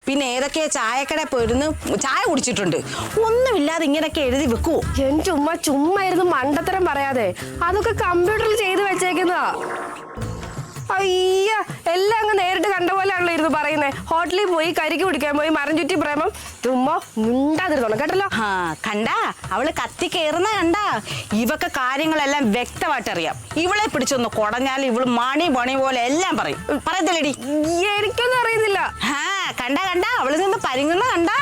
പിന്നെ ഏതൊക്കെയാ ചായക്കട പോയിരുന്നു ചായ കുടിച്ചിട്ടുണ്ട്. ഒന്നുമില്ലാതെ ഇങ്ങനെയൊക്കെ എഴുതി വെക്കുവോ? എന്റെ ഉമ്മ ചുമ്മാ ഇരുന്ന് മണ്ടത്തരം പറയാതെ, അതൊക്കെ കമ്പ്യൂട്ടറിൽ ചെയ്ത് വെച്ചേക്കുന്നതാ. അയ്യ, എല്ലാം അങ്ങ് നേരിട്ട് കണ്ട പോലെയാണല്ലോ ഇരുന്ന് പറയുന്നേ. ഹോട്ടലിൽ പോയി കരിക്ക് കുടിക്കാൻ പോയി മരം ചുറ്റി പ്രേമം ചുമ്മാ മിണ്ടാതിരുന്നോണം കേട്ടല്ലോ. കണ്ടാ അവള് കത്തി കയറുന്ന കണ്ടാ. ഇവക്ക് കാര്യങ്ങളെല്ലാം വ്യക്തമായിട്ട് അറിയാം. ഇവളെ പിടിച്ചൊന്ന് കുടഞ്ഞാൽ ഇവള് മണി പോലെ എല്ലാം പറയും. പറയത്തില്ലടി? എനിക്കൊന്നും അറിയുന്നില്ല. കണ്ടാ കണ്ടാ അവള് നിന്ന് പരിങ്ങുന്ന കണ്ടാ.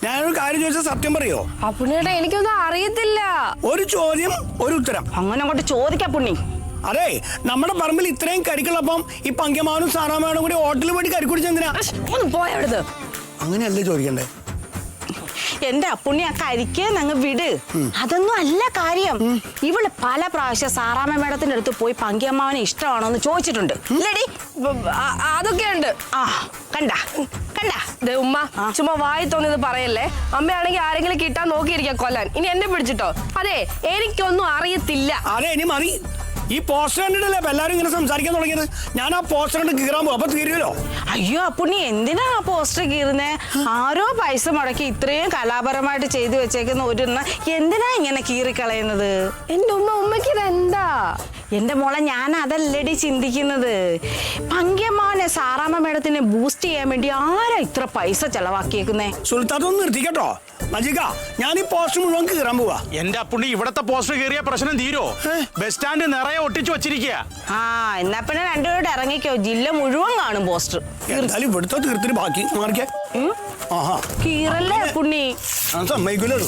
ഞാനൊരു കാര്യം ചോദിച്ചാൽ സത്യം പറയോ? അപ്പുണ്ണിയേട്ടാ, എനിക്കൊന്നും അറിയത്തില്ല. ഒരു ചോദ്യം ഒരു ഉത്തരം. അങ്ങനെ അങ്ങോട്ട് ചോദിക്കാ പുണ്ണി. അതെ, നമ്മുടെ പറമ്പിൽ ഇത്രയും കരിക്കുള്ളപ്പം ഈ പങ്കമാനും സാറാമാനും കൂടി ഹോട്ടലിൽ പോയി കരി കുടിച്ചെന്തിനാ? ഒന്ന് പോയവിടുന്ന്. അങ്ങനെയല്ലേ ചോദിക്കണ്ടേ? എന്റെ അപ്പുണ്ണി ആ കരിക്കേന്ന് അങ്ങ് വിട്. അതൊന്നും അല്ല കാര്യം. ഇവള് പല പ്രാവശ്യം സാറാമ്മ മേഡത്തിന്റെ അടുത്ത് പോയി പങ്കിയമ്മാവനെ ഇഷ്ടമാണോ എന്ന് ചോദിച്ചിട്ടുണ്ട്. ഇല്ലടി? അതൊക്കെ ഉണ്ട്. കണ്ടാ കണ്ടാ ഉമ്മ ചുമ്മാ വായി തോന്നിയത് പറയല്ലേ. അമ്മയാണെങ്കിൽ ആരെങ്കിലും കിട്ടാൻ നോക്കിയിരിക്കാം കൊല്ലാൻ. ഇനി എന്നെ പിടിച്ചിട്ടോ? അതെ, എനിക്കൊന്നും അറിയത്തില്ല. അതെ, ഇനി മതി. ഈ പോസ്റ്റർ കണ്ടിട്ടല്ലേ അപ്പൊ എല്ലാരും ഇങ്ങനെ സംസാരിക്കാൻ തുടങ്ങിയത്. ഞാൻ ആ പോസ്റ്റർ കണ്ട് കീറാൻ പോകും. അപ്പൊ തീരുമല്ലോ. അയ്യോ അപ്പുണ്ണി, എന്തിനാ ആ പോസ്റ്റർ കീറുന്നേ? ആരോ പൈസ മുടക്കി ഇത്രയും കലാപരമായിട്ട് ചെയ്തു വെച്ചേക്കുന്ന ഒരെണ്ണ എന്തിനാ ഇങ്ങനെ കീറിക്കളയുന്നത്? എന്റെ ഉമ്മയ്ക്ക് ഇതെന്താ? എന്റെ മോളെ, ഞാൻ അതല്ലടി ചിന്തിക്കുന്നത്. പങ്കിയമ്മാവനെ സാറാമ്മ മേഡത്തിനെ ബൂസ്റ്റ് ചെയ്യാൻ വേണ്ടി ആരാ ഇത്ര പൈസ ചെലവാക്കിയേക്കുന്നേ? സുൽത്താനൊന്ന് നിർത്തിക്കട്ടോ മജിക. ഞാൻ ഈ പോസ്റ്റർ മുഴുവൻ കീറാൻ പോവാ. എന്റെ അപ്പുണ്ണി, ഇവിടത്തെ പോസ്റ്റർ കീറിയ പ്രശ്നം തീരോ? ബസ് സ്റ്റാൻഡ് നിറയെ ഒട്ടിച്ചു വെച്ചിരിക്കുക. എന്നാ പിന്നെ രണ്ടുപേരോട് ഇറങ്ങിക്കോ. ജില്ല മുഴുവൻ കാണും പോസ്റ്റർ. എന്തായാലും ഇവിടുത്തെ തീർത്തിട്ട് ബാക്കി മാറിക്കേ. കീറല്ലേ പുണ്ണി? സമ്മതിക്കൂലോ.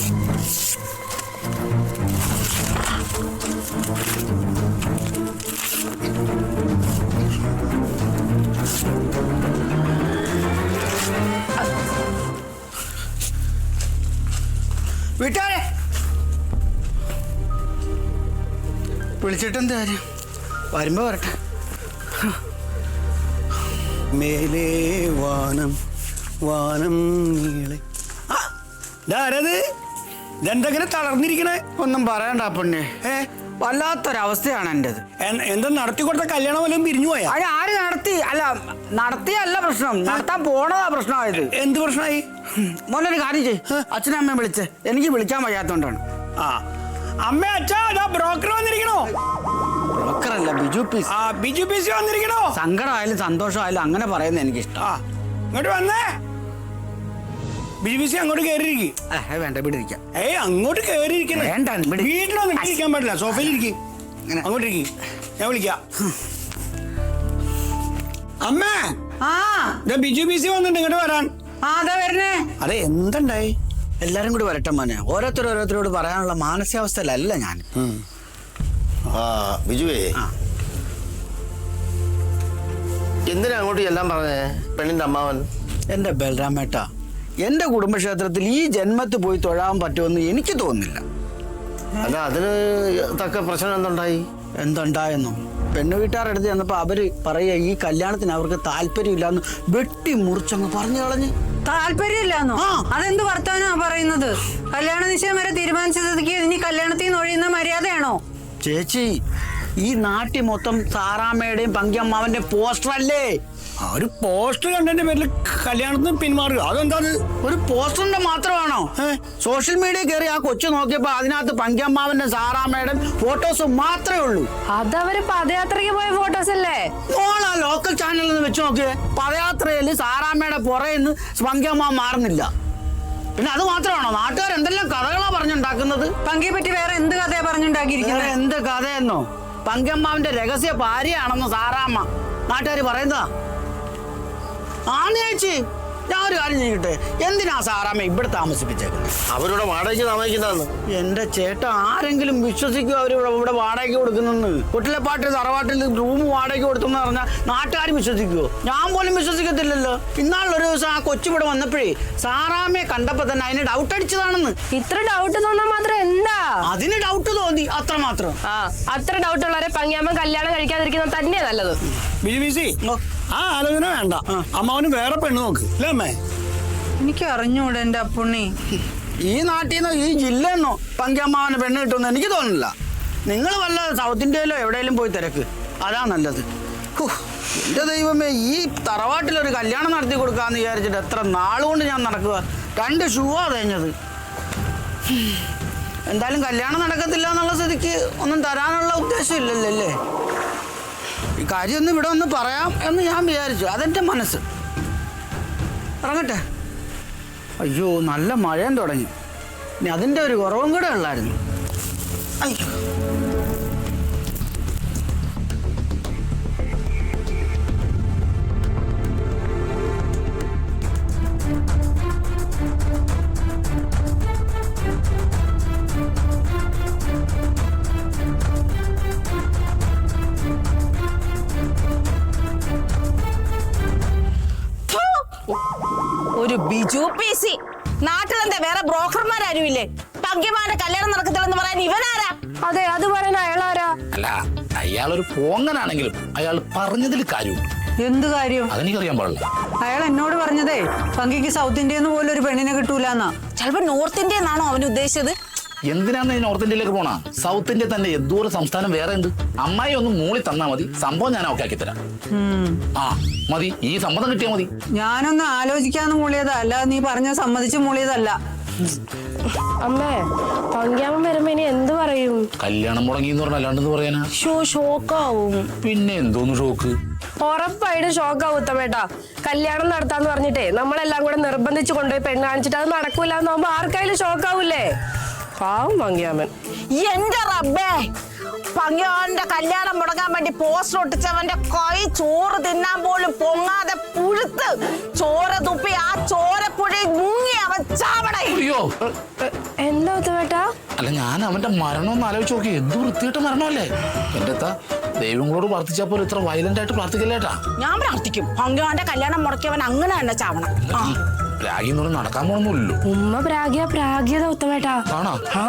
വീട്ടുകാരെ വിളിച്ചിട്ടെന്ത് കാര്യം? വരുമ്പോ വരട്ടെ. മേലേ വാനം വാനം നീളെ. ഇതെന്തെങ്ങനെ തളർന്നിരിക്കണേ? ഒന്നും പറയണ്ട പെണ്ണെ. വല്ലാത്തൊരവസ്ഥയാണ് എന്റേത്. എന്താ നടത്തി കൊടുത്ത കല്യാണം വല്ലതും പിരിഞ്ഞു പോയാ? അത് ആര് നടത്തി? അല്ല, നടത്തിയല്ല പ്രശ്നം, നടത്താൻ പോണതാ പ്രശ്നമായത്. എന്ത് പ്രശ്നമായി? മോനൊരു കാര്യം ചെയ്യ്, അച്ഛനും അമ്മയും വിളിച്ച്. എനിക്ക് വിളിക്കാൻ വയ്യാത്തോണ്ടാണ്. അമ്മ അച്ഛാ, ബ്രോക്കർ വന്നിരിക്കണോ? ബ്രോക്കറല്ല, ബിജു പീസ്. ബിജു പീസ് വന്നിരിക്കണോ? സങ്കടമായാലും സന്തോഷമായാലും അങ്ങനെ പറയുന്നത് എനിക്കിഷ്ടം. ഇങ്ങോട്ട് വന്നേ. ബിജു പീസ് അങ്ങോട്ട് കയറിയിരിക്കും. വേണ്ട, ഇവിടെ ഇരിക്കാം. അങ്ങോട്ട് കയറിയിരിക്കണേ. വേണ്ട, വീട്ടിലൊന്നും ഇരിക്കാൻ പാടില്ല, സോഫയിൽ ഇരിക്കും. അങ്ങോട്ട് ഇരിക്കും, ഞാൻ വിളിക്കാം. അമ്മേ, ബിജു പീസ് വന്നിട്ട് ഇങ്ങോട്ട് വരാൻ. അതാ വരണേ. അതെ, എന്തുണ്ടായി? എല്ലാരും കൂടി വരട്ടെ മോനെ. ഓരോരുത്തരോട് പറയാനുള്ള മാനസികാവസ്ഥയിലല്ല ഞാൻ. ബിജുവേ, എന്തിനാ അങ്ങോട്ട് എല്ലാം പറഞ്ഞേ? പെണ്ണിന്റെ അമ്മാവൻ. എന്റെ ബലരാമേട്ട, എന്റെ കുടുംബക്ഷേത്രത്തിൽ ഈ ജന്മത്ത് പോയി തൊഴാൻ പറ്റുമെന്ന് എനിക്ക് തോന്നുന്നില്ല. അല്ല, അതിന് തക്ക പ്രശ്നം എന്തുണ്ടായി? എന്തുണ്ടായെന്നോ? പെണ്ണു വീട്ടുകാരെടുത്ത് ചെന്നപ്പോ അവര് പറയുക ഈ കല്യാണത്തിന് അവർക്ക് താല്പര്യമില്ലാന്ന് വെട്ടി മുറിച്ചങ്ങ് പറഞ്ഞു കളഞ്ഞ്. താല്പര്യമില്ലാന്നോ? അതെന്ത് വർത്താനാ പറയുന്നത്? കല്യാണ നിശ്ചയം വരെ തീരുമാനിച്ചതൊക്കെ ഇനി കല്യാണത്തിൽ നിന്ന് ഒഴിയുന്ന മര്യാദയാണോ? ചേച്ചി, ഈ നാട്ടിൽ മൊത്തം സാറാമ്മയുടെയും പങ്കിയമ്മാവന്റെ പോസ്റ്റർ അല്ലേ? ഒരു പോസ്റ്റർ കണ്ടതിന്റെ പേരിൽ കല്യാണത്തിന് പിന്മാറുക, അതെന്താ? ഒരു പോസ്റ്ററിന്റെ മാത്രമാണോ? സോഷ്യൽ മീഡിയ കയറി ആ കൊച്ചു നോക്കിയപ്പോ അതിനകത്ത് പങ്കിയമ്മാവന്റെ സാറാമ്മയുടെ ഫോട്ടോസ് മാത്രമേ ഉള്ളൂ. അതവര് പദയാത്രയ്ക്ക് പോയ ഫോട്ടോസ് അല്ലേ? മോളാ ലോക്കൽ ചാനലിൽ നിന്ന് വെച്ച് നോക്കിയേ. പദയാത്രയിൽ സാറാമ്മയുടെ പുറയെന്ന് പങ്കിയമ്മാവൻ മാറുന്നില്ല. പിന്നെ അത് മാത്രമാണോ? നാട്ടുകാർ എന്തെല്ലാം കഥകളാ പറഞ്ഞുണ്ടാക്കുന്നത്. പങ്കിയെ പറ്റി വേറെ എന്ത് കഥയാ പറഞ്ഞുണ്ടാക്കിയിരിക്കുന്നത്? എന്ത് കഥയെന്നോ? പങ്കമ്മാവിന്റെ രഹസ്യ ഭാര്യയാണെന്ന് സാറാമ്മ നാട്ടുകാർ പറയുന്നതാ. ചേച്ചി, ഞാൻ ഒരു കാര്യം ചെയ്യട്ടെ, എന്തിനാ സാറാമ്മ ഇവിടെ താമസിപ്പിച്ചേക്കുന്നത്? അവരുടെ വാടകയ്ക്ക് താമസിക്കുന്നതെന്ന്. എന്റെ ചേട്ടൻ ആരെങ്കിലും വിശ്വസിക്കും ഇവിടെ വാടകയ്ക്ക് കൊടുക്കുന്നെന്ന്? കുട്ടിലെപ്പാട്ട് തറവാട്ടിൽ റൂം വാടകയ്ക്ക് കൊടുത്തെന്ന് പറഞ്ഞാൽ നാട്ടുകാർ വിശ്വസിക്കുവോ? ഞാൻ പോലും വിശ്വസിക്കത്തില്ലല്ലോ. ഇന്നാളൊരു ദിവസം ആ കൊച്ചിവിടെ വന്നപ്പോഴേ സാറാമ്മയെ കണ്ടപ്പോ തന്നെ അതിന് ഡൗട്ട് അടിച്ചതാണെന്ന്. ഇത്ര ഡൗട്ട് തോന്നാൻ മാത്രം എന്താ? അതിന് ഡൗട്ട് തോന്നി, അത്ര മാത്രം. അത്ര ഡൗട്ട് ഉള്ളവരെ പങ്കിയമ്മ കല്യാണം കഴിക്കാതിരിക്കുന്നത് തന്നെയാ നല്ലത്. ബിജു പീസി, ആ ആലോചന വേണ്ട. അമ്മാവന് വേറെ പെണ്ണ് നോക്ക്, അല്ലേ അമ്മേ? എനിക്ക് അറിഞ്ഞൂടെ എന്റെ അപ്പുണ്ണി. ഈ നാട്ടിൽ നിന്നോ ഈ ജില്ലയിൽ നിന്നോ പങ്കിയമ്മാവന് പെണ്ണ് കിട്ടുമെന്ന് എനിക്ക് തോന്നുന്നില്ല. നിങ്ങൾ വല്ല സൗത്ത് ഇന്ത്യയിലോ എവിടെയെങ്കിലും പോയി തിരക്ക്, അതാ നല്ലത്. എന്റെ ദൈവമേ, ഈ തറവാട്ടിലൊരു കല്യാണം നടത്തി കൊടുക്കാന്ന് വിചാരിച്ചിട്ട് എത്ര നാളുകൊണ്ട് ഞാൻ നടക്കുക. 2 ഷൂവാ തേഞ്ഞത്. എന്തായാലും കല്യാണം നടക്കത്തില്ല എന്നുള്ള സ്ഥിതിക്ക് ഒന്നും തരാനുള്ള ഉദ്ദേശം ഇല്ലല്ലോ അല്ലേ. ഈ കാര്യമൊന്നും ഇവിടെ ഒന്ന് പറയാം എന്ന് ഞാൻ വിചാരിച്ചു. അതെന്റെ മനസ്സ്. ഇറങ്ങട്ടെ. അയ്യോ, നല്ല മഴയും തുടങ്ങി. ഇനി അതിൻ്റെ ഒരു കുറവും കൂടെ ഉള്ളായിരുന്നു. അയ്യോ, ഒരു ബിജു പി സി. നാട്ടിലെന്താ വേറെ ബ്രോക്കർമാരും ഇല്ലേ? പങ്കിമാരുടെ കല്യാണം നടക്കത്തില്ലെന്ന് പറയാൻ ഇവനാരാ? അതെ, അത് പറയാൻ അയാളാരാ? അല്ല, അയാളൊരു പോങ്ങനാണെങ്കിലും അയാൾ പറഞ്ഞതിൽ കാര്യമുണ്ട്. എന്ത് കാര്യം? അതെനിക്കറിയാൻ പാടില്ല. അയാൾ എന്നോട് പറഞ്ഞതേ പങ്കിക്ക് സൗത്ത് ഇന്ത്യന്ന് പോലും ഒരു പെണ്ണിനെ കിട്ടൂലെന്നാ. ചിലപ്പോ നോർത്ത് ഇന്ത്യ എന്നാണോ അവൻ ഉദ്ദേശിച്ചത്? എന്തിനാന്ന് ഈ നോർത്ത് ഇന്ത്യയിലേക്ക് പോണ? സൗത്ത് ഇന്ത്യ തന്നെ എന്തോരം സംസ്ഥാനം വേറെ ഉണ്ട്. അമ്മായി ഒന്ന് മൂളി തന്നാ മതി, സംഭവം ഞാൻ ഒക്കെ ആക്കി തരാം. ആ മതി, ഈ സമ്മതം കിട്ടിയാ മതി. ഞാനൊന്ന് ആലോചിക്കാന്ന് മൂളിയതാ, അല്ലാതെ നീ പറഞ്ഞ സമ്മതിച്ച് മൂളിയതല്ല. അമ്മേ, പങ്കിയാമ്മ വരുമ്പോ ഇനി എന്ത് പറയും? കല്യാണം മുടങ്ങി എന്ന് പറഞ്ഞാൽ അല്ലാണ്ടെന്ന് പറയാനാ? ഷോക്കാവും. പിന്നെ എന്തോന്ന് ഷോക്ക്? ഉറപ്പായിട്ട് ഷോക്കാവും ഉത്തമേട്ടാ. കല്യാണം നടത്താന്ന് പറഞ്ഞിട്ടേ നമ്മളെല്ലാം കൂടെ നിർബന്ധിച്ച് കൊണ്ടുപോയി പെണ്ണ് കാണിച്ചിട്ട് അത് നടക്കൂല എന്നാകുമ്പോ ആർക്കായാലും ഷോക്കാവൂലേ? പാവം പങ്കിയാമ്മൻ. എന്റെ റബ്ബേ, പങ്കിയാന്റെ കല്യാണം മുടങ്ങാൻ വേണ്ടി പോസ്റ്റർ ഒട്ടിച്ചവന്റെ കൈ ചോറ് തിന്നാൻ പോലും പൊങ്ങാതെ പുഴുത്ത് ചോര തുപ്പി ആ ചോരപ്പുഴയിൽ മുങ്ങി അവൻ ചാവണേ. അയ്യോ, എന്താ ഉത്തമേട്ടാ? അല്ല, ഞാൻ അവന്റെ മരണം ഒന്ന് ആലോചിച്ച് നോക്കി. എന്ത് വൃത്തിയായിട്ട് മരണമല്ലേ. എന്റെ ദൈവങ്ങളോട് പ്രാർത്ഥിച്ചാ പോലെ ഇത്ര വയലന്റ് ആയിട്ട് പ്രാർത്ഥിക്കല്ലേട്ടാ. ഞാൻ പ്രാർത്ഥിക്കും പങ്കിയാന്റെ കല്യാണം മുടക്കിയവൻ അങ്ങനെ തന്നെ ചാവണം. പ്രാഗിന്നൊന്നും നടക്കാൻ പോണൊന്നുമില്ലല്ലോ. ഉമ്മ പ്രാഗ്യത ഉത്തമേട്ടാ. ആണോ? ആ.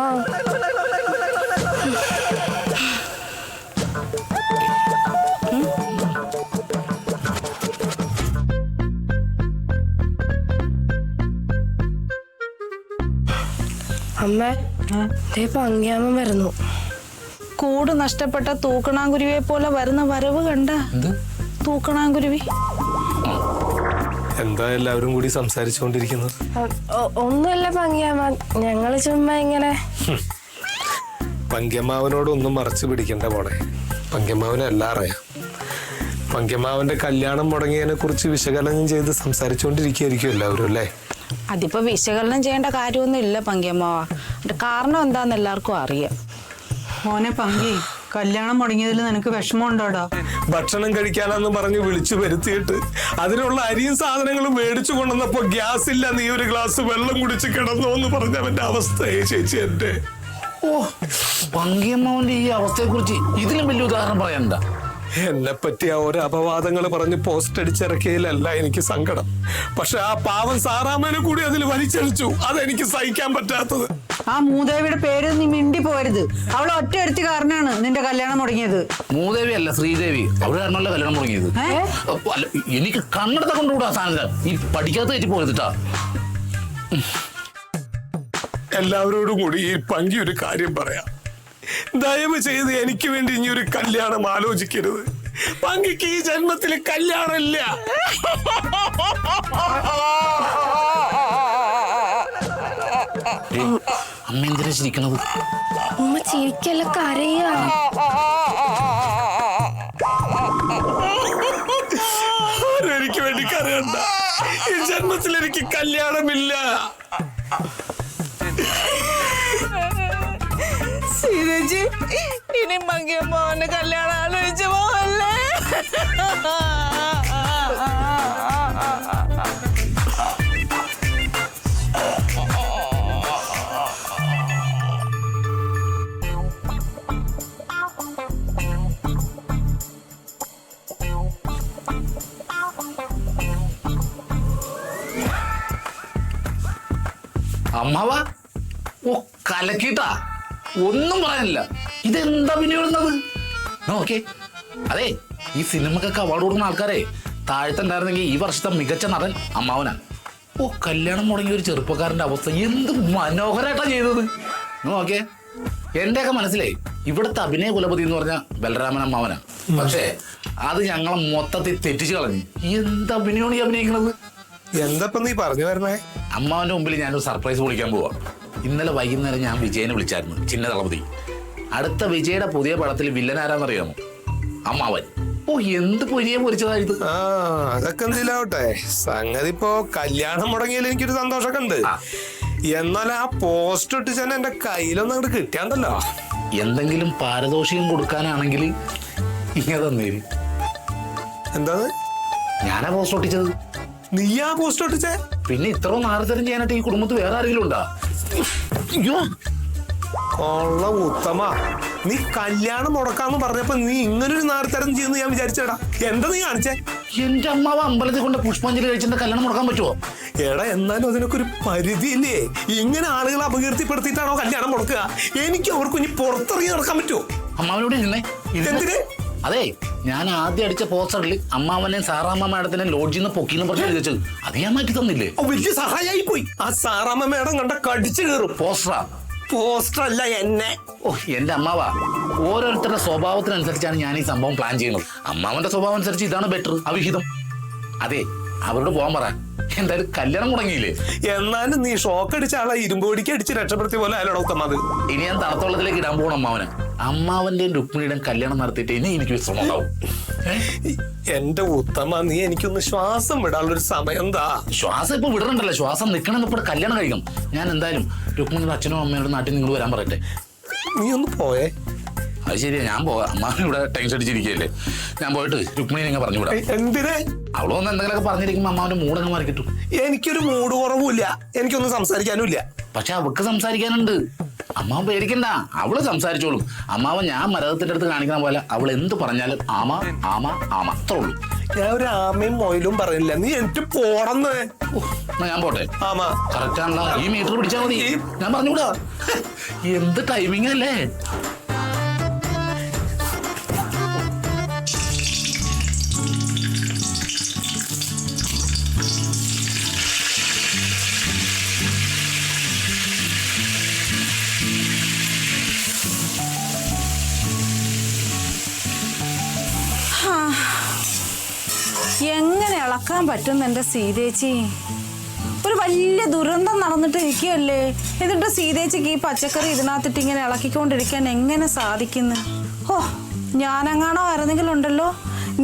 അമ്മ, പങ്കിയാമ്മ വരുന്നു. കൂട് നഷ്ടപ്പെട്ട തൂക്കണാങ്കുരുവിയെ പോലെ വരുന്ന വരവ് കണ്ട. തൂക്കണാങ്കുരുവി. എന്താ എല്ലാവരും കൂടി സംസാരിച്ചുകൊണ്ടിരിക്കുന്നത്? ഒന്നുമല്ല പങ്കിയാമ്മ, ഞങ്ങള് ചുമ്മാ ഇങ്ങനെ. പങ്കിയമ്മാവനോടൊന്നും മറച്ചു പിടിക്കണ്ട മോളെ. പങ്കിയമ്മാവനെ എല്ലാം അറിയാം. പങ്കിയമ്മാവന്റെ കല്യാണം മുടങ്ങിയതിനെ കുറിച്ച് വിശകലനം ചെയ്ത് സംസാരിച്ചുകൊണ്ടിരിക്കുകയായിരിക്കും എല്ലാവരും അല്ലേ? അതിപ്പോ വിശകലനം ചെയ്യേണ്ട കാര്യമൊന്നും ഇല്ല പങ്കിയമ്മാവ. കാരണം എന്താന്ന് എല്ലാവർക്കും അറിയാം. മോനെ പങ്കി, കല്യാണം മുടങ്ങിയതിൽ നിനക്ക് വിഷമമുണ്ടോടാ? ഭക്ഷണം കഴിക്കാനെന്ന് പറഞ്ഞ് വിളിച്ചു വരുത്തിയിട്ട് അതിനുള്ള അരിയും സാധനങ്ങളും മേടിച്ചു കൊണ്ടുവന്നപ്പോ ഗ്യാസ് ഇല്ല, നീ ഒരു ഗ്ലാസ് വെള്ളം കുടിച്ച് കിടന്നോ എന്ന് പറഞ്ഞവന്റെ അവസ്ഥയെ ചേച്ചി എന്റെ. ഓ, പങ്കിയമ്മാവന്റെ ഈ അവസ്ഥയെ കുറിച്ച് ഇതിലും വലിയ ഉദാഹരണം പറയാനുണ്ട? എന്നെ പറ്റി ആ ഓരോ അപവാദങ്ങൾ പറഞ്ഞ് പോസ്റ്റ് അടിച്ചിറക്കിയതിലല്ല എനിക്ക് സങ്കടം. പക്ഷെ ആ പാവം സാറാമ്മനെ കൂടി അതിൽ വലിച്ചടിച്ചു. അതെനിക്ക് സഹിക്കാൻ പറ്റാത്തത്. ആ മൂദേവിയുടെ പേര് നീ മിണ്ടി പോരുത്. അവൾ ഒറ്റ ഒരുത്തി കാരണമാണ് നിന്റെ കല്യാണം മുടങ്ങിയത്. മൂദേവി അല്ല, ശ്രീദേവി. അവിടെ കാരണമല്ല കല്യാണം മുടങ്ങിയത്. അല്ല, എനിക്ക് കണ്ണെടുത്ത കൊണ്ടുകൂടാ സാധനം. ഈ പഠിക്കാത്ത തെറ്റി പോയതിട്ടാ. എല്ലാവരോടും കൂടി ഈ പങ്കി ഒരു കാര്യം പറയാം. ദയവ് ചെയ്ത് എനിക്ക് വേണ്ടി ഇനി ഒരു കല്യാണം ആലോചിക്കരുത്. പങ്കിക്ക് ഈ ജന്മത്തിൽ കല്യാണമില്ല. അമ്മ എന്തിനാ ചിരിക്കണത്? ഉമ്മ ചിരിക്കല്ല, കരയാ. എനിക്ക് വേണ്ടി കരയണ്ട. ഈ ജന്മത്തിൽ എനിക്ക് കല്യാണമില്ല. സീതേച്ചി, ഇനി പങ്കിയമ്മാവന്റെ കല്യാണം ആലോചിച്ച് പോവല്ലേ? അമ്മാവ, ഓ കലക്കിട്ടാ, ഒന്നും പറയാനില്ല. ഇതെന്താ പിന്നെയുള്ളത്? ഓക്കെ, അതെ, ഈ സിനിമക്കൊക്കെ അവാർഡ് കൊടുക്കുന്ന ആൾക്കാരെ താഴത്തുണ്ടായിരുന്നെങ്കിൽ ഈ വർഷത്തെ മികച്ച നടൻ അമ്മാവനാ. ഓ, കല്യാണം മുടങ്ങിയ ഒരു ചെറുപ്പക്കാരന്റെ അവസ്ഥ എന്ത് മനോഹരമായിട്ടാ ചെയ്തത്. ഓക്കെ, എന്റെയൊക്കെ മനസ്സിലേ ഇവിടുത്തെ അഭിനയ കുലപതി എന്ന് പറഞ്ഞ ബലരാമൻ അമ്മാവനാ. പക്ഷേ അത് ഞങ്ങളെ മൊത്തത്തിൽ തെറ്റിച്ചു കളഞ്ഞു. എന്താ അഭിനയാണ് ഈ അഭിനയിക്കണത്? എന്താ നീ പറഞ്ഞു വരുന്നേ? അമ്മാവന്റെ മുമ്പിൽ ഞാനൊരു സർപ്രൈസ് വിളിക്കാൻ പോവാ. ഇന്നലെ വൈകുന്നേരം ഞാൻ വിജയനെ വിളിച്ചായിരുന്നു, ചിന്ന ദളപതി. അടുത്ത വിജയുടെ പുതിയ പടത്തിൽ വില്ലൻ ആരാന്നറിയാമോ? അമ്മാവൻ. ഓ, എന്ത് പൊരിയെ പൊരിച്ചതായത്. ആ, അതൊക്കെ എന്തിലാവട്ടെ. സംഗതി ഇപ്പോ കല്യാണം മുടങ്ങിയാൽ എനിക്കൊരു സന്തോഷമൊക്കെ ഉണ്ട്. എന്നാൽ ആ പോസ്റ്റ് ഒട്ടിച്ചാൽ എന്റെ കയ്യിലൊന്നും അങ്ങോട്ട് കിട്ടിയാണ്ടല്ലോ. എന്തെങ്കിലും പാരിതോഷികം കൊടുക്കാനാണെങ്കിൽ ഇങ്ങനെ തന്നേര്. എന്താ ഞാനാ പോസ്റ്റ് ഒട്ടിച്ചത്. നീയാ പോസ്റ്റ് ഒട്ടിച്ചേ? പിന്നെ ഇത്രയും നാരത്തരം ചെയ്യാനായിട്ട് ഈ കുടുംബത്തിൽ വേറെ ആരെങ്കിലും ഉണ്ടാ? കൊള്ള ഉത്തമ, നീ കല്യാണം മുടക്കാന്ന് പറഞ്ഞപ്പോ നീ ഇങ്ങനൊരു നാരത്തരം ചെയ്യുന്ന ഞാൻ വിചാരിച്ചേടാ. എന്താ നീ കാണിച്ചേ? എന്റെ അമ്മാവ് അമ്പലത്തിൽ കൊണ്ട് പുഷ്പാഞ്ജലി കഴിച്ചിട്ട് കല്യാണം മുടക്കാൻ പറ്റുമോ? എടാ, എന്നാലും അതിനൊക്കെ ഒരു പരിധിയില്ലേ? ഇങ്ങനെ ആളുകളെ അപകീർത്തിപ്പെടുത്തിയിട്ടാണോ കല്യാണം മുടക്കുക? എനിക്ക് അവർക്ക് ഇനി പുറത്തിറങ്ങി നടക്കാൻ പറ്റുമോ? അമ്മാവനോട് ഇരുന്നേ. എന്തിന്? അതെ, ഞാൻ ആദ്യം അടിച്ച പോസ്റ്ററിൽ അമ്മാവനെയും സാറാമ്മ മാഡത്തിനെ ലോഡ്ജിൽ നിന്ന് പൊക്കിന്ന് പറഞ്ഞ് എഴുതിച്ചത് അത് ഞാൻ മാറ്റി തന്നില്ലേ? വലിയ സഹായി പോയി. ആ സാറാമ്മ മേഡം കണ്ട കടിച്ചു കയറും. പോസ്റ്ററാ? പോസ്റ്റർ അല്ല, എന്നെ. ഓ, എന്റെ അമ്മാവാ, ഓരോരുത്തരുടെ സ്വഭാവത്തിനനുസരിച്ചാണ് ഞാൻ ഈ സംഭവം പ്ലാൻ ചെയ്യുന്നത്. അമ്മാവന്റെ സ്വഭാവം അനുസരിച്ച് ഇതാണ് ബെറ്റർ, അവിഹിതം. അതെ, അവരോട് പോകാൻ പറ. എന്തായാലും കല്യാണം മുടങ്ങിയില്ലേ? എന്നാലും നീ ഷോക്ക് അടിച്ച ആളെ ഇരുമ്പ് പിടിക്ക് അടിച്ച് രക്ഷപ്പെടുത്തിയ പോലെ അയാളോട് ഉത്തമത്. ഇനി ഞാൻ തണുത്തോളത്തിലേക്ക് ഇടാൻ പോകണം അമ്മാവന്. അമ്മാവന്റെയും രുക്മിണിയുടെയും കല്യാണം നടത്തിയിട്ട് ഇനി എനിക്ക് വിശ്രമം ഉണ്ടാവും. എന്റെ ഉത്തമ, നീ എനിക്കൊന്ന് ശ്വാസം വിടാനുള്ളൊരു സമയം എന്താ? ശ്വാസം ഇപ്പൊ വിടണ്ടല്ലോ, ശ്വാസം നിൽക്കണം. ഇപ്പോൾ കല്യാണം കഴിക്കണം. ഞാൻ എന്തായാലും രുക്മിണിയുടെ അച്ഛനും അമ്മയുടെ നാട്ടിൽ നിങ്ങൾ വരാൻ പറയട്ടെ. നീ ഒന്ന് പോയേ. അത് ശരിയാ, ഞാൻ പോവാം. അമ്മാവൻ ഇവിടെ ടെൻഷൻ അടിച്ചിരിക്കുകയല്ലേ. ഞാൻ പോയിട്ട് രുക്മിണി നിങ്ങൾ പറഞ്ഞു വിടാം. എന്തിനെ? അവള് വന്ന് എന്തെങ്കിലുമൊക്കെ പറഞ്ഞിരിക്കുമ്പോൾ അമ്മാവന്റെ മൂടങ്ങ് മാറി കിട്ടും. എനിക്കൊരു മൂഡ് കുറവുമില്ല, എനിക്കൊന്നും സംസാരിക്കാനും ഇല്ല. പക്ഷെ അവൾക്ക് സംസാരിക്കാനുണ്ട്. അമ്മാവൻ പേടിക്കണ്ട, അവള് സംസാരിച്ചോളും. അമ്മാവൻ ഞാൻ മരകത്തിന്റെ അടുത്ത് കാണിക്കുന്ന പോലെ അവൾ എന്ത് പറഞ്ഞാലും ആമ ആമ ആമ അത്രേ ഉള്ളൂ. ഞാൻ ഒരു ആമയും മൊയിലും പറയില്ല. നീ എനിക്ക് പോടന്ന്. ഞാൻ പോട്ടെ. ആമാ കറക്റ്റ് ആണല്ലോ, ഈ മീറ്റർ പിടിച്ചാൽ മതി. ഞാൻ പറഞ്ഞുകൂടാ. എന്ത് ടൈമിംഗ് അല്ലേ? എങ്ങനെ ഇളക്കാൻ പറ്റും എന്റെ സീതേച്ചി? ഒരു വലിയ ദുരന്തം നടന്നിട്ട് ഇരിക്കുകയല്ലേ. എന്നിട്ട് സീതേച്ചിക്ക് ഈ പച്ചക്കറി ഇതിനകത്തിട്ട് ഇങ്ങനെ ഇളക്കിക്കൊണ്ടിരിക്കാൻ എങ്ങനെ സാധിക്കുന്നു? ഓ, ഞാനെങ്ങാണോ ആയിരുന്നെങ്കിലുണ്ടല്ലോ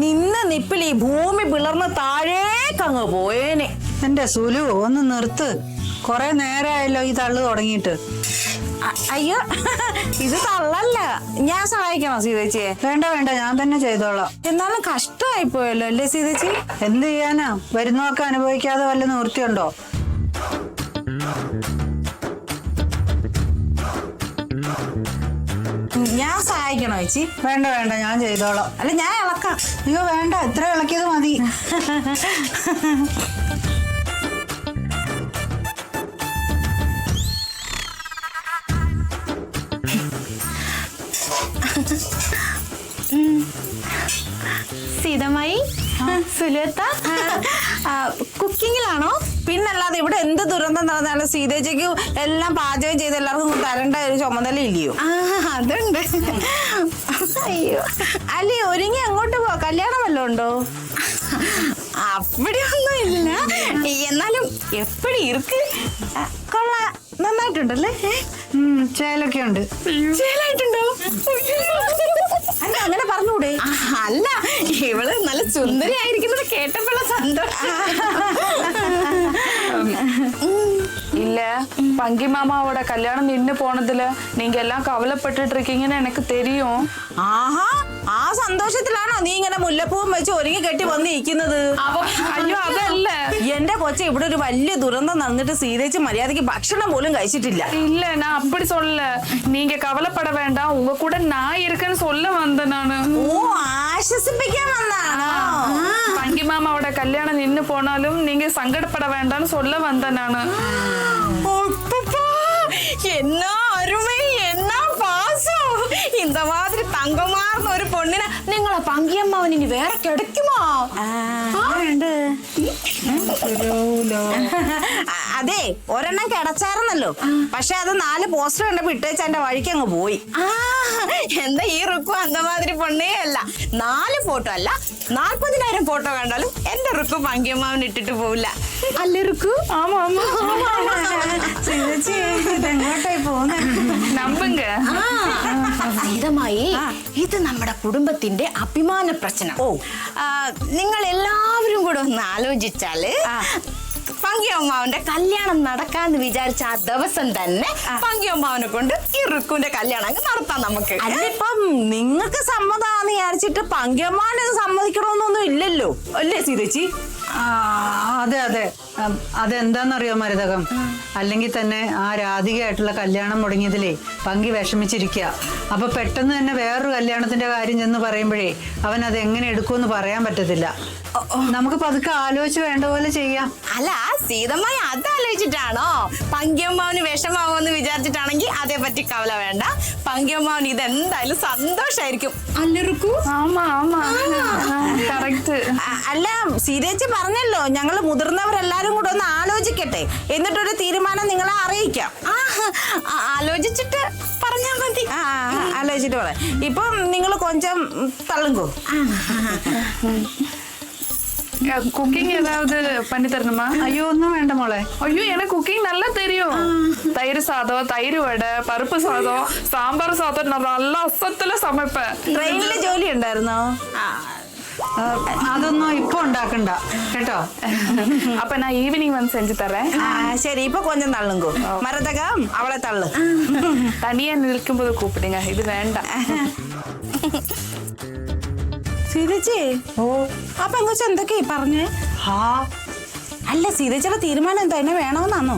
നിന്ന് നിപ്പിൽ ഈ ഭൂമി പിളർന്ന് താഴേക്കങ്ങ് പോയേനെ. എന്റെ സുലു, ഒന്ന് നിർത്ത്. കൊറേ നേരമായല്ലോ ഈ തള്ളു തുടങ്ങിയിട്ട്. അയ്യോ, ഇത് തള്ളല്ല. ഞാൻ സഹായിക്കണോ സീതേച്ചിയെ? വേണ്ട വേണ്ട, ഞാൻ തന്നെ ചെയ്തോളാം. എന്നാലും കഷ്ടമായി പോയല്ലോ അല്ലേ സീതേച്ചി? എന്ത് ചെയ്യാനാ, വരുന്നവർക്ക് അനുഭവിക്കാതെ വല്ല നിവൃത്തിയുണ്ടോ? ഞാൻ സഹായിക്കണോ ചേച്ചി? വേണ്ട വേണ്ട, ഞാൻ ചെയ്തോളാം. അല്ല, ഞാൻ ഇളക്കാം. അയ്യോ വേണ്ട, ഇത്ര ഇളക്കിയത് മതി. സീതമായി, സുലത്ത, കുക്കിങ്ങിലാണോ? പിന്നല്ലാതെ ഇവിടെ എന്ത് ദുരന്തം നടന്നാലും സീതേച്ചിക്ക് എല്ലാം പാചകം ചെയ്ത് എല്ലാവർക്കും തരേണ്ട ഒരു ചുമതല ഇല്ലയോ? അതുണ്ട്. അയ്യോ, അല്ലേ, ഒരുങ്ങി അങ്ങോട്ട് പോ. കല്യാണം വല്ലതും ഉണ്ടോ? അവിടെയൊന്നും ഇല്ല. എന്നാലും എപ്പടി ഇருக்கு? കൊള്ളാ, നന്നായിട്ടുണ്ടല്ലേ? ചേലൊക്കെ ഉണ്ട്. ചേലായിട്ടുണ്ടോ? അല്ല, അങ്ങനെ പറഞ്ഞൂടെ? അല്ല, ഇവള് നല്ല സുന്ദരി ആയിരിക്കുന്നത് കേട്ടപ്പോഴുള്ള സന്തോഷം. இல்ல பங்கி மாமாவோட கல்யாணம் நின்னு போனதுல நீங்க எல்லாம் கவலைப்பட்டுட்டு இருக்கீங்கன்னு எனக்கு தெரியும். ആഹാ, ആ സന്തോഷത്തിലാണോ നീ ഇങ്ങനെ മുല്ലപ്പൂവും വെച്ച് ഒരുങ്ങി കെട്ടി വന്നിരിക്കുന്നത്? അയ്യോ, അതല്ല. എന്റെ കൊച്ചെ, ഇവിടെ ഒരു വലിയ ദുരന്തം നടന്നിട്ട് സീതേച്ച് മര്യാദക്ക് ഭക്ഷണം പോലും കഴിച്ചിട്ടില്ല. இல்ல, நான் அப்படி சொல்லல. நீங்க கவலைப்பட வேண்டாம், உங்க கூட நான் இருக்கேன்னு சொல்ல வந்தேன் நானு. ഓ, ആശ്വസിപ്പിക്കാൻ വന്നാണോ? பங்கி மாமாவோட கல்யாணம் நின்னு போனாலும் நீங்க சங்கடப்பட வேண்டாம்னு சொல்ல வந்தேன் நானு. என்ன அருமை, என்ன பாசம்! இந்த மாதிரி தங்கமார்ന്ന ഒരു പൊണ്ണിനെ നിങ്ങളെ പങ്കിയമ്മാവൻ ഇനി വേറെ കിടക്കുമോ? അതെ ഒരെണ്ണം കിടച്ചായിരുന്നല്ലോ, പക്ഷെ അത് 4 പോസ്റ്റർ കണ്ടപ്പോ ഇട്ടേച്ച് എന്റെ വഴിക്ക് അങ്ങ് പോയി. എന്താ ഈ റുക്കു അന്തമാതിരി പൊണ്ണേ അല്ല. 4 ഫോട്ടോ അല്ല 40,000 ഫോട്ടോ കണ്ടാലും എന്റെ റുക്കു പങ്കിയമ്മാവൻ ഇട്ടിട്ട് പോവില്ല. അല്ലേ റുക്കു? ഇതെങ്ങോട്ടായി പോകുന്നേ? നമ്പുങ്ക. സീതമായി ഇത് നമ്മുടെ കുടുംബത്തിന്റെ അഭിമാന പ്രശ്നം. നിങ്ങൾ എല്ലാവരും കൂടെ ഒന്ന് ആലോചിച്ചാല് പങ്കിയമ്മാവന്റെ കല്യാണം നടക്കാന്ന് വിചാരിച്ച ആ ദിവസം തന്നെ പങ്കിയമ്മാവനെ കൊണ്ട് ഈ റുക്കുവിന്റെ കല്യാണം നടത്താം നമുക്ക്. അതിപ്പം നിങ്ങൾക്ക് സമ്മതമാണെന്ന് വിചാരിച്ചിട്ട് പങ്കിയമ്മാവനെ സമ്മതിക്കണമെന്നൊന്നും ഇല്ലല്ലോ, അല്ലേ സീതേച്ചി? അതെ അതെ, അതെന്താന്നറിയോ മരുതകം? അല്ലെങ്കിൽ തന്നെ ആ രാധികയായിട്ടുള്ള കല്യാണം മുടങ്ങിയതിലേ പങ്കി വിഷമിച്ചിരിക്കുക. അപ്പൊ പെട്ടെന്ന് തന്നെ വേറൊരു കല്യാണത്തിന്റെ കാര്യം ചെന്ന് പറയുമ്പോഴേ അവൻ അത് എങ്ങനെ എടുക്കുമെന്ന് പറയാൻ പറ്റത്തില്ല. നമുക്ക് പതുക്കെ ആലോചിച്ച് വേണ്ട പോലെ ചെയ്യാം. അല്ല സീതമ്മായി അതാലോചിച്ചിട്ടാണോ? പങ്കിയമ്മാവന് വിഷമാവോന്ന് വിചാരിച്ചിട്ടാണെങ്കിൽ അതേ പറ്റി കവല വേണ്ട. പങ്കിയമ്മാവന് ഇതെന്തായാലും സന്തോഷായിരിക്കും, അല്ലേ റുക്കു? അല്ല സീതേച്ചി പറഞ്ഞല്ലോ, ഞങ്ങൾ മുതിർന്നവരെല്ലാരും കൂടെ ഒന്ന് ആലോചിക്കട്ടെ, എന്നിട്ടൊരു തീരുമാനം നിങ്ങളെ അറിയിക്കാം. ആലോചിച്ചിട്ട് പറഞ്ഞാ മതി. ആലോചിച്ചിട്ട് പറയാം. ഇപ്പം നിങ്ങൾ കൊഞ്ചം തള്ളുങ്കോ. குக்கிங் ஏதாவது பண்ணி தரணுமா? അയ്യോ ഒന്നും വേണ്ട മോളെ. ஐயோ எனக்கு குக்கிங் நல்லா தெரியும். தயிர் சாதம், தயிர் வடை, பருப்பு சாதம், சாம்பார் சாதம் நான் நல்லா அசத்துல சமைப்பேன். ട്രെയിനിലെ ജോലി ഉണ്ടായിരുന്നോ? അതൊന്നും ഇപ്പൊ ഉണ്ടാക്കണ്ട കേട്ടോ. அப்ப நான் ஈவினிங் வந்து செஞ்சு தரேன். ശരി, ഇപ്പൊ കൊഞ്ചം തള്ളുങ്കോ. മരതകം അവളെ തള്ളു. தனியா நிற்கும்போது கூப்பிடுங்க, ഇത് വേണ്ട. സീതേച്ചി അപ്പൊ എങ്ങോച്ച എന്തൊക്കെയാ പറഞ്ഞേ? അല്ല സീതേച്ചിയുടെ തീരുമാനം എന്താ, എന്നെ വേണമെന്നാണോ?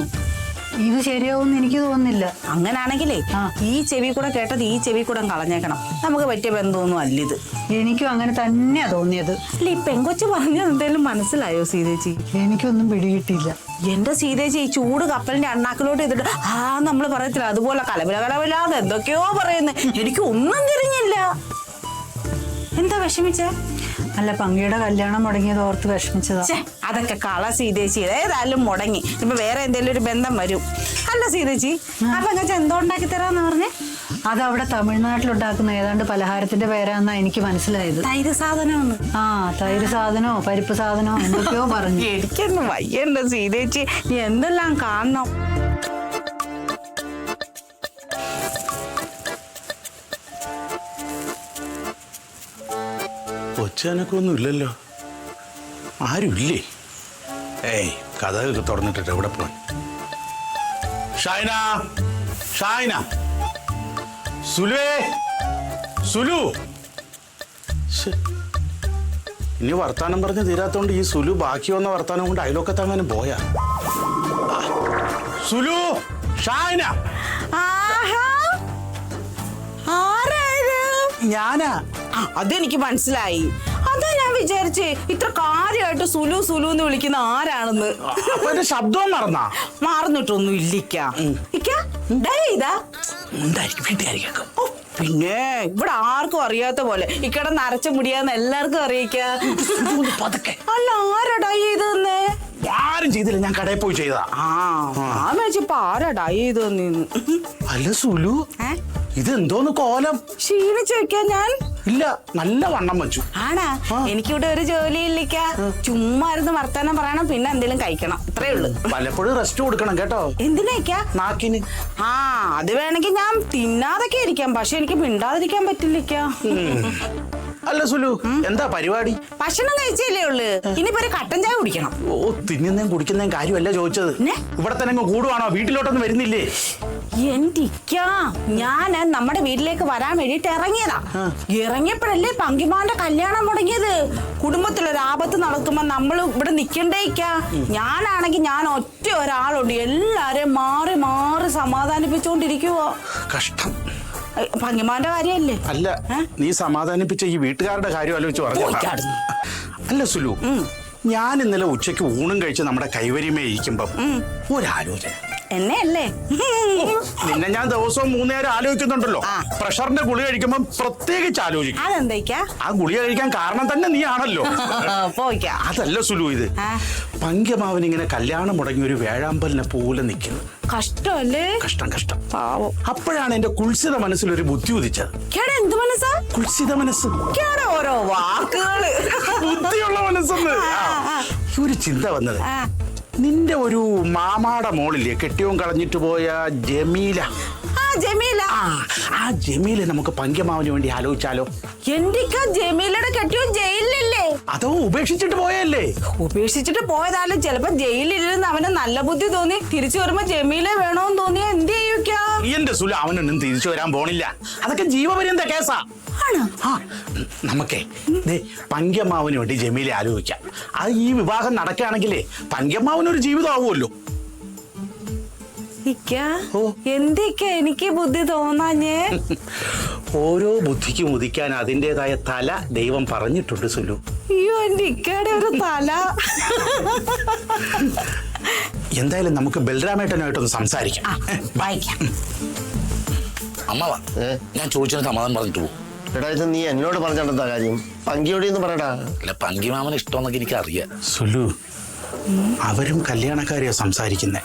ഇത് ശരിയാവും എനിക്ക് തോന്നുന്നില്ല. അങ്ങനാണെങ്കിലേ ഈ ചെവി കൂടെ കേട്ടത് ഈ ചെവി കൂടെ കളഞ്ഞേക്കണം. നമുക്ക് പറ്റിയ ബന്ധമൊന്നും അല്ല ഇത്. എനിക്കും അങ്ങനെ തന്നെയാ തോന്നിയത്. അല്ല ഈ പെങ്കൊച്ച് പറഞ്ഞ എന്തായാലും മനസ്സിലായോ സീതേച്ചി? എനിക്കൊന്നും പിടികിട്ടിയില്ല. എന്റെ സീതേച്ചി ഈ ചൂട് കപ്പലിന്റെ അണ്ണാക്കിലോട്ട് ചെയ്തിട്ട് നമ്മള് പറയത്തില്ല അതുപോലെ കലബിലാതെ എന്തൊക്കെയോ പറയുന്നത്, എനിക്ക് ഒന്നും തിരിഞ്ഞില്ല. എന്താ വിഷമിച്ച? അല്ല പങ്കിയുടെ കല്യാണം മുടങ്ങിയത് ഓർത്ത് വിഷമിച്ചതാ. അതൊക്കെ കള സീതേച്ചി, ഏതായാലും മുടങ്ങി. ഇപ്പൊ വേറെ എന്തെങ്കിലും ഒരു ബന്ധം വരും. അല്ല സീതേച്ചി അപ്പൊ എങ്ങനെ എന്തോ ഉണ്ടാക്കി തരാന്ന് പറഞ്ഞേ? അത് അവിടെ തമിഴ്നാട്ടിലുണ്ടാക്കുന്ന ഏതാണ്ട് പലഹാരത്തിന്റെ പേരാന്നാ എനിക്ക് മനസ്സിലായത്. തൈര് സാധനം. തൈര് സാധനോ പരിപ്പ് സാധനോ എന്തൊക്കെയോ പറഞ്ഞു. എനിക്കൊന്നും വയ്യണ്ട സീതേച്ചി, നീ എന്തെല്ലാം കാണണം. ഒച്ചനക്കൊന്നും ഇല്ലല്ലോ, ആരുമില്ലേ? ഏയ് കഥകൊക്കെ തുറന്നിട്ടിട്ട് എവിടെ പോയി? ഷൈന, ഷൈന, സുലുവേ, സുലു. ഇനി വർത്താനം പറഞ്ഞ് തീരാത്തോണ്ട് ഈ സുലു ബാക്കി വന്ന വർത്താനം കൊണ്ട് അയലോക്കത്തങ്ങാനും പോയാ. സുലു, ഷൈന. ഞാനാ? അതെനിക്ക് മനസ്സിലായി. അതാ ഞാൻ വിചാരിച്ചേ ഇത്ര കാര്യമായിട്ട് സുലു സുലു എന്ന് വിളിക്കുന്ന ആരാണെന്ന്. അപ്പൊ എന്റെ ശബ്ദവും മാറുന്നിട്ടൊന്നും ഇല്ലിക്കാ. പിന്നെ ഇവിടെ ആർക്കും അറിയാത്ത പോലെ ഇക്കടന്ന് അരച്ച മുടിയാന്ന് എല്ലാവർക്കും അറിയിക്കാ. അല്ല ആരാ ഡൈ ചെയ്തന്നെ? ആരും ചെയ്തില്ല, ഞാൻ കടയിൽ പോയി ചെയ്താ. ഇപ്പൊ ആരാ ഡൈ ചെയ്ത് തന്നീന്ന്? അല്ല സുലു, ഇതെന്തോന്ന് കോലം? ക്ഷീണിച്ചു വെക്കാ ഞാൻ? ഇല്ല, നല്ല വണ്ണം വെച്ചു. ആണാ? എനിക്കിവിടെ ഒരു ജോലി ഇല്ലിക്ക. ചുമ്മാ ഇരുന്ന് വർത്താനം പറയണം, പിന്നെ എന്തെങ്കിലും കഴിക്കണം, ഇത്രേ ഉള്ളു. പലപ്പോഴും റെസ്റ്റ് കൊടുക്കണം കേട്ടോ. എന്തിനാ? നാക്കിന്. അത് വേണമെങ്കിൽ ഞാൻ തിന്നാതൊക്കെ ഇരിക്കാം, പക്ഷെ എനിക്ക് മിണ്ടാതിരിക്കാൻ പറ്റില്ലിക്ക. അല്ല സുലു, എന്താ പരിപാടി? ഭക്ഷണം കഴിച്ചല്ലേ ഉള്ളു, ഇനിയിപ്പോ ഒരു കട്ടൻ ചായ കുടിക്കണം. ഓ, തിന്നുന്നേം കുടിക്കുന്നേം കാര്യമല്ല ചോദിച്ചത്. ഇവിടെ തന്നെ കൂടുവാണോ? വീട്ടിലോട്ടൊന്നും വരുന്നില്ലേ? ഞാൻ നമ്മുടെ വീട്ടിലേക്ക് വരാൻ വേണ്ടിട്ട് ഇറങ്ങിയതാ. ഇറങ്ങിയപ്പോഴല്ലേ പങ്കിമാന്റെ കല്യാണം മുടങ്ങിയത്. കുടുംബത്തിലൊരു ആപത്ത് നടക്കുമ്പോ നമ്മൾ ഇവിടെ നിക്കണ്ടേക്ക. ഞാനാണെങ്കിൽ ഞാൻ ഒറ്റ ഒരാളുണ്ട്, എല്ലാരെയും മാറി മാറി സമാധാനിപ്പിച്ചുകൊണ്ടിരിക്കുവോ. കഷ്ടം. പങ്കിമാന്റെ കാര്യല്ലേ? അല്ല, നീ സമാധാനിപ്പിച്ച ഈ വീട്ടുകാരുടെ കാര്യം ആലോചിച്ച് പറഞ്ഞു. അല്ല സുലു, ഞാൻ ഇന്നലെ ഉച്ചയ്ക്ക് ഊണും കഴിച്ച് നമ്മുടെ കൈവരിമേ ഇരിക്കുമ്പം ഒരാലോചന. എന്നെ അല്ലേ? നിന്നെ ഞാൻ ദിവസവും 3 നേരം ആലോചിക്കുന്നുണ്ടല്ലോ. പ്രഷറിന്റെ ഗുളിക കഴിക്കുമ്പോൾ പ്രത്യേകിച്ച് ആലോചിക്കും. അതെന്താ? ആ ഗുളിക കഴിക്കാൻ കാരണം തന്നെ നീ ആണല്ലോ. പോയിക്കാ. അതല്ല സുലു, ഇത് പങ്ക്യമാവൻ ഇങ്ങനെ കല്യാണം മുടങ്ങി ഒരു വേഴാമ്പലിനെ പോലെ നിൽക്കുന്നു. കഷ്ടല്ലേ? കഷ്ടം കഷ്ടം. പാവം. അപ്പോഴാണ് എന്റെ കുൽസിത മനസ്സിലൊരു ബുദ്ധി ഉദിച്ചത്. എന്ത് മനസ്സാ? കുൽസിത മനസ്സ്, ഓരോ വാക്കുകള്. ബുദ്ധിയുള്ള മനസ്സെന്ന് ഈ ഒരു ചിന്ത വന്നത്. നിന്റെ ഒരു മാമാടെ മോളില്ലേ കെട്ടിയോൻ കളഞ്ഞിട്ട് പോയ ജമീല? ജമീല. ആ ജമീല നമുക്ക് പങ്ക്യമാവന് വേണ്ടി ആലോചിച്ചാലോ? എന്റെ ജമീലയുടെ കെട്ടിയോ ജയിലിലല്ലേ? അതോ ഉപേക്ഷിച്ചിട്ട് പോയല്ലേ? ഉപേക്ഷിച്ചിട്ട് പോയതാലും ചിലപ്പോ ജയിലിലിരുന്ന് അവന് നല്ല ബുദ്ധി തോന്നി തിരിച്ചു വരുമ്പോ ജമീലെ വേണോന്ന് തോന്നിയാ എന്ത് ചെയ്യൂക്കാ? എന്റെ സുല, അവനൊന്നും തിരിച്ചു വരാൻ പോണില്ല. അതൊക്കെ ജീവപര്യന്ത കേസാ. നമുക്കേ പങ്ക്യമാവന് വേണ്ടി ജമീലെ ആലോചിക്കാം. അത് ഈ വിവാഹം നടക്കുകയാണെങ്കിലേ പങ്ക്യമാവനൊരു ജീവിതം ആവുമല്ലോ. എന്തൊക്കെ എനിക്ക് ബുദ്ധി തോന്നാഞ്ഞേ? ഓരോ ബുദ്ധിക്കും ഉദിക്കാൻ അതിൻ്റെതായ തല ദൈവം പറഞ്ഞിട്ടുണ്ട് സുലു. അയ്യോ, എന്റെ ഇക്കയുടെ ഒരു തല. എന്തായാലും നമുക്ക് ബലരാമേട്ടനായിട്ടൊന്ന് സംസാരിക്കാം. വായിക്കാം. അമ്മാവാ, ഞാൻ ചോദിച്ചതിന് സമാധാനം പറഞ്ഞിട്ട് പോകും. എടാ, ഇത് നീ എന്നോട് പറഞ്ഞിട്ടെന്താ കാര്യം? പങ്കിയോടിന്ന് പറയടാ. അല്ല, പങ്കിമാമന് ഇഷ്ടമെന്നൊക്കെ എനിക്ക് അറിയാം. സുലു, അവരും കല്യാണക്കാരെയാ സംസാരിക്കുന്നേ.